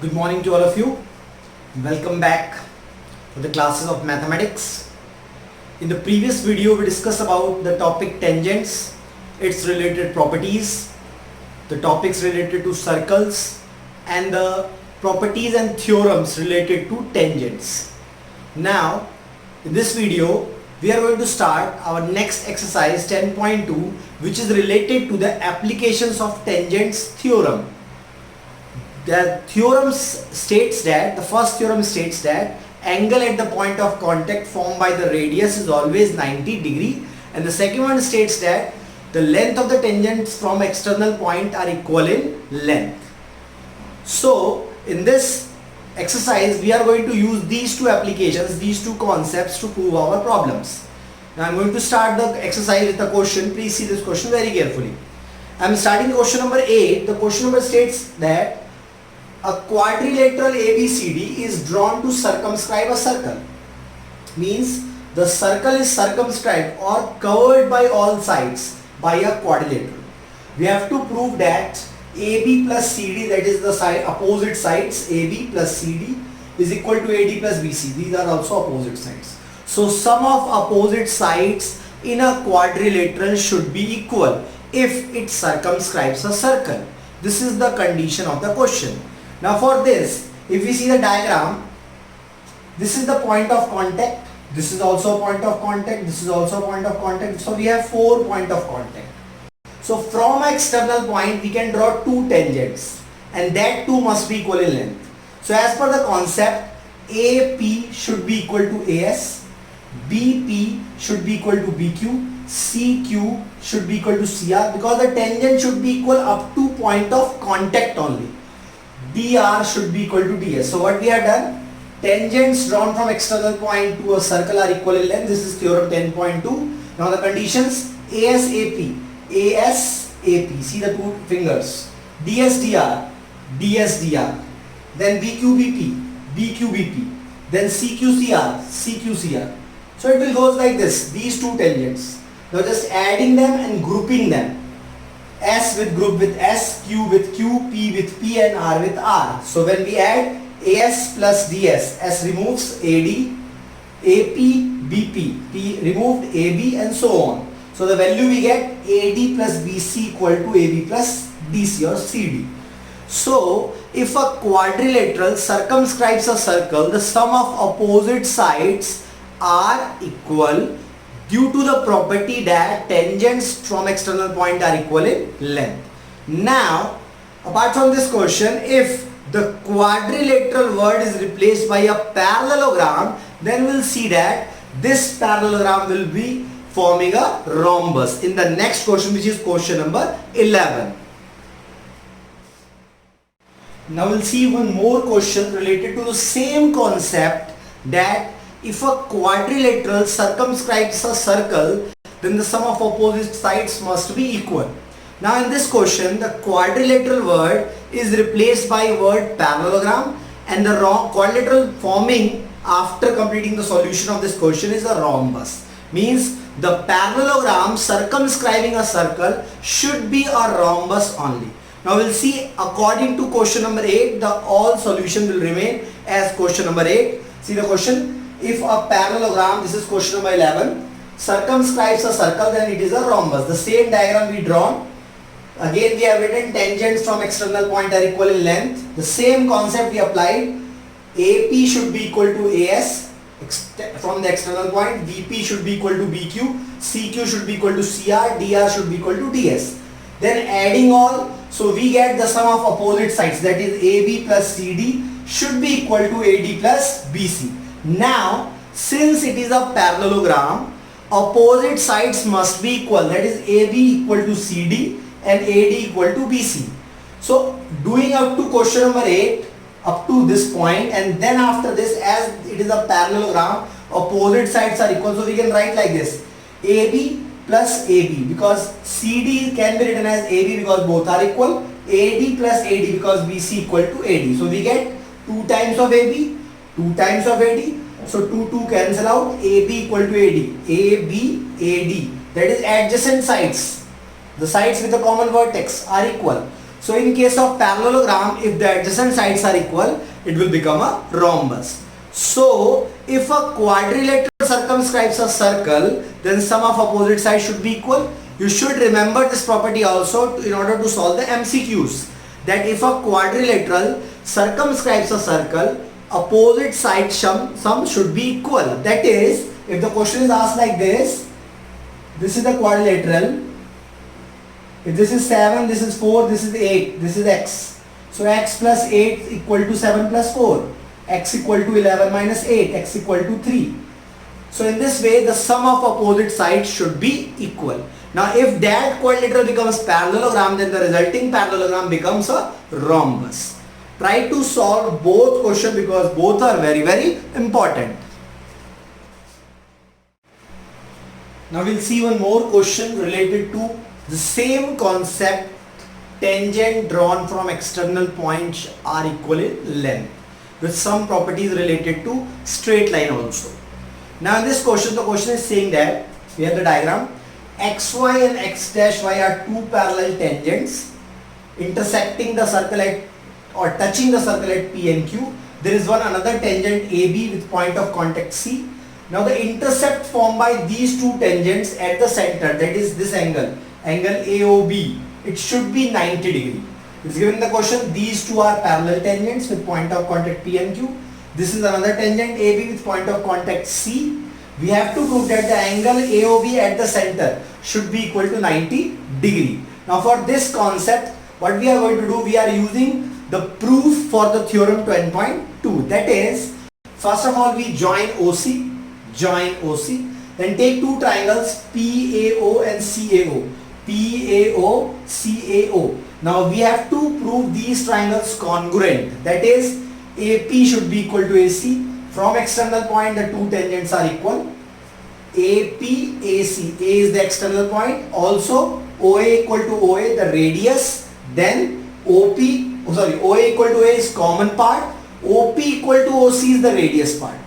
Good morning to all of you. Welcome back to the classes of mathematics. In the previous video we discussed about the topic tangents, its related properties, the topics related to circles and the properties and theorems related to tangents. Now in this video we are going to start our next exercise 10.2, which is related to the applications of tangents theorem. The theorem states that, the first theorem states that angle at the point of contact formed by the radius is always 90 degree, and the second one states that the length of the tangents from external point are equal in length. So in this exercise we are going to use these two applications, these two concepts to prove our problems. Now I am going to start the exercise with a question. Please see this question very carefully. I am starting question number 8. The question number states that a quadrilateral ABCD is drawn to circumscribe a circle. Means the circle is circumscribed or covered by all sides by a quadrilateral. We have to prove that AB plus CD, that is the side opposite sides, AB plus CD is equal to AD plus BC. These are also opposite sides. So sum of opposite sides in a quadrilateral should be equal if it circumscribes a circle. This is the condition of the question. Now for this, if we see the diagram, this is the point of contact, this is also a point of contact, this is also a point of contact. So we have 4 points of contact. So from an external point we can draw two tangents, and that two must be equal in length. So as per the concept, AP should be equal to AS, BP should be equal to BQ, CQ should be equal to CR, because the tangent should be equal up to point of contact only. DR should be equal to DS. So what we have done, tangents drawn from external point to a circle are equal in length. This is theorem 10.2. Now the conditions, ASAP, ASAP, see the two fingers, DSDR, DSDR, then BQBP, BQBP, then CQCR, CQCR. So it will goes like this, these two tangents. Now just adding them and grouping them. S with group with S, Q with Q, P with P and R with R. So when we add AS plus DS, S removes AD, AP, BP, P removed AB and so on. So the value we get AD plus BC equal to AB plus DC or CD. So if a quadrilateral circumscribes a circle, the sum of opposite sides are equal due to the property that tangents from external point are equal in length. Now, apart from this question, if the quadrilateral word is replaced by a parallelogram, then we'll see that this parallelogram will be forming a rhombus in the next question, which is question number 11. Now we'll see one more question related to the same concept, that if a quadrilateral circumscribes a circle, then the sum of opposite sides must be equal. Now in this question, the quadrilateral word is replaced by word parallelogram, and the quadrilateral forming after completing the solution of this question is a rhombus. Means the parallelogram circumscribing a circle should be a rhombus only. Now we'll see, according to question number 8, the all solution will remain as question number 8. See the question. If a parallelogram, this is question number 11, circumscribes a circle, then it is a rhombus. The same diagram we drawn. Again we have written tangents from external point are equal in length. The same concept we applied. AP should be equal to AS from the external point, BP should be equal to BQ, CQ should be equal to CR, DR should be equal to DS. Then adding all, so we get the sum of opposite sides, that is AB plus CD should be equal to AD plus BC. Now, since it is a parallelogram, opposite sides must be equal, that is AB equal to CD and AD equal to BC. So, doing up to question number 8, up to this point, and then after this, as it is a parallelogram, opposite sides are equal. So, we can write like this, AB plus AB, because CD can be written as AB because both are equal, AD plus AD because BC equal to AD. So, we get 2 times of AB, 2 times of AD, so 2 cancel out, AB equal to AD, AB, AD, that is adjacent sides, the sides with a common vertex are equal. So in case of parallelogram, if the adjacent sides are equal, it will become a rhombus. So if a quadrilateral circumscribes a circle, then sum of opposite sides should be equal. You should remember this property also in order to solve the MCQs. That if a quadrilateral circumscribes a circle, opposite side sum should be equal. That is, if the question is asked like this is the quadrilateral. If this is 7, this is 4, this is 8, this is x. So x plus 8 equal to 7 plus 4. X equal to 11 minus 8, x equal to 3. So in this way, the sum of opposite sides should be equal. Now if that quadrilateral becomes parallelogram, then the resulting parallelogram becomes a rhombus. Try to solve both questions because both are very, very important. Now we'll see one more question related to the same concept. Tangent drawn from external points are equal in length, with some properties related to straight line also. Now in this question, the question is saying that, we have the diagram, xy and x dash y are two parallel tangents intersecting the circle at or touching the circle at P and Q. There is one another tangent AB with point of contact C. Now the intercept formed by these two tangents at the center, that is this angle AOB, it should be 90 degree. It's given in the question, these two are parallel tangents with point of contact P and Q. This is another tangent AB with point of contact C. We have to prove that the angle AOB at the center should be equal to 90 degree. Now for this concept, what we are going to do, we are using the proof for the theorem 10.2. That is, first of all we join OC, then take two triangles PAO and CAO. PAO, CAO. Now we have to prove these triangles congruent. That is, AP should be equal to AC. From external point, the two tangents are equal. AP, AC. A is the external point. Also, OA equal to OA, the radius. Then OA equal to A is common part. OP equal to OC is the radius part.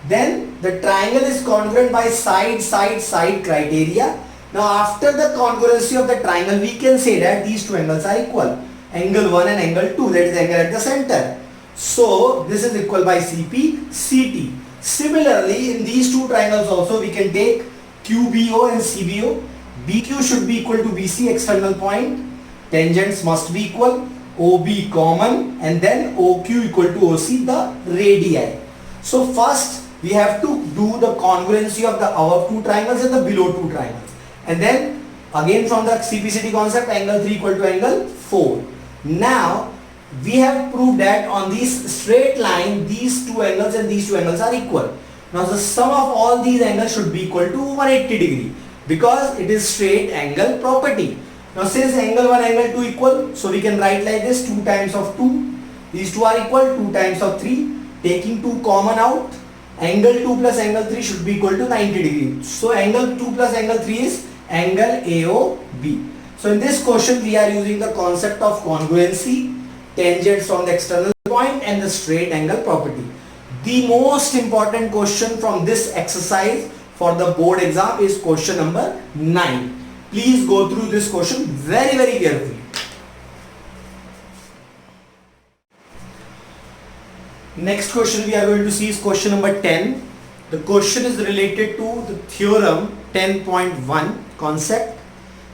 Then the triangle is congruent by side criteria. Now after the congruency of the triangle, we can say that these two angles are equal. Angle 1 and angle 2, that is angle at the center. So this is equal by CP, CT. Similarly, in these two triangles also we can take QBO and CBO. BQ should be equal to BC, external point. Tangents must be equal. OB common, and then OQ equal to OC, the radii. So first we have to do the congruency of the above two triangles and the below two triangles. And then again from the CPCT concept, angle 3 equal to angle 4. Now we have proved that on this straight line, these two angles and these two angles are equal. Now the sum of all these angles should be equal to 180 degree because it is straight angle property. Now since angle 1 angle 2 equal, so we can write like this, 2 times of 2. These two are equal, 2 times of 3. Taking 2 common out, angle 2 plus angle 3 should be equal to 90 degree. So angle 2 plus angle 3 is angle AOB. So in this question we are using the concept of congruency, tangents from the external point and the straight angle property. The most important question from this exercise for the board exam is question number 9. Please go through this question very, very carefully. Next question we are going to see is question number 10. The question is related to the theorem 10.1 concept.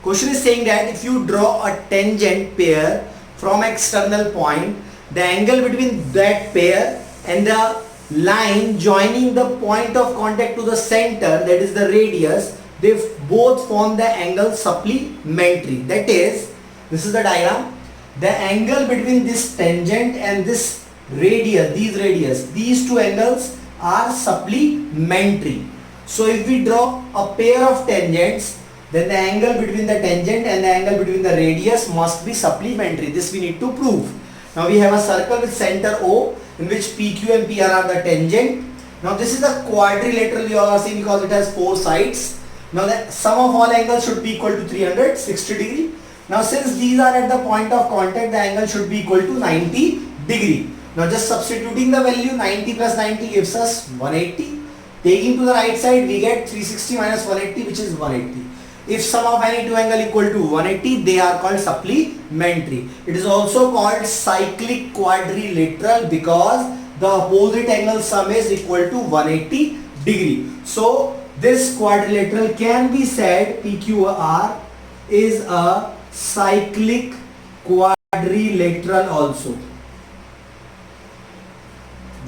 Question is saying that if you draw a tangent pair from external point, the angle between that pair and the line joining the point of contact to the center, that is the radius, they both form the angle supplementary. That is, this is the diagram. The angle between this tangent and this radius, these two angles are supplementary. So if we draw a pair of tangents, then the angle between the tangent and the angle between the radius must be supplementary. This we need to prove. Now we have a circle with center O in which PQ and PR are the tangent. Now this is a quadrilateral we are seeing because it has 4 sides. Now the sum of all angles should be equal to 360 degree. Now since these are at the point of contact, the angle should be equal to 90 degree. Now just substituting the value, 90 plus 90 gives us 180. Taking to the right side, we get 360 minus 180, which is 180. If sum of any two angle equal to 180, they are called supplementary. It is also called cyclic quadrilateral because the opposite angle sum is equal to 180 degree. So this quadrilateral can be said PQR is a cyclic quadrilateral also.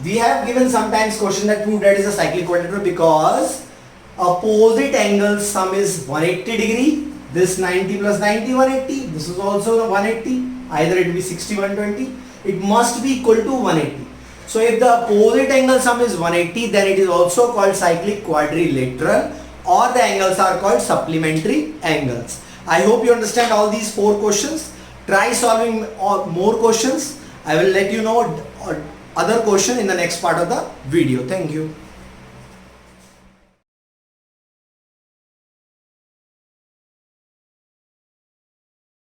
We have given sometimes question that prove that is a cyclic quadrilateral because opposite angle sum is 180 degree. This 90 plus 90, 180. This is also 180. Either it will be 60, 120. It must be equal to 180. So if the opposite angle sum is 180, then it is also called cyclic quadrilateral, or the angles are called supplementary angles. I hope you understand all these 4 questions. Try solving more questions. I will let you know other question in the next part of the video. Thank you.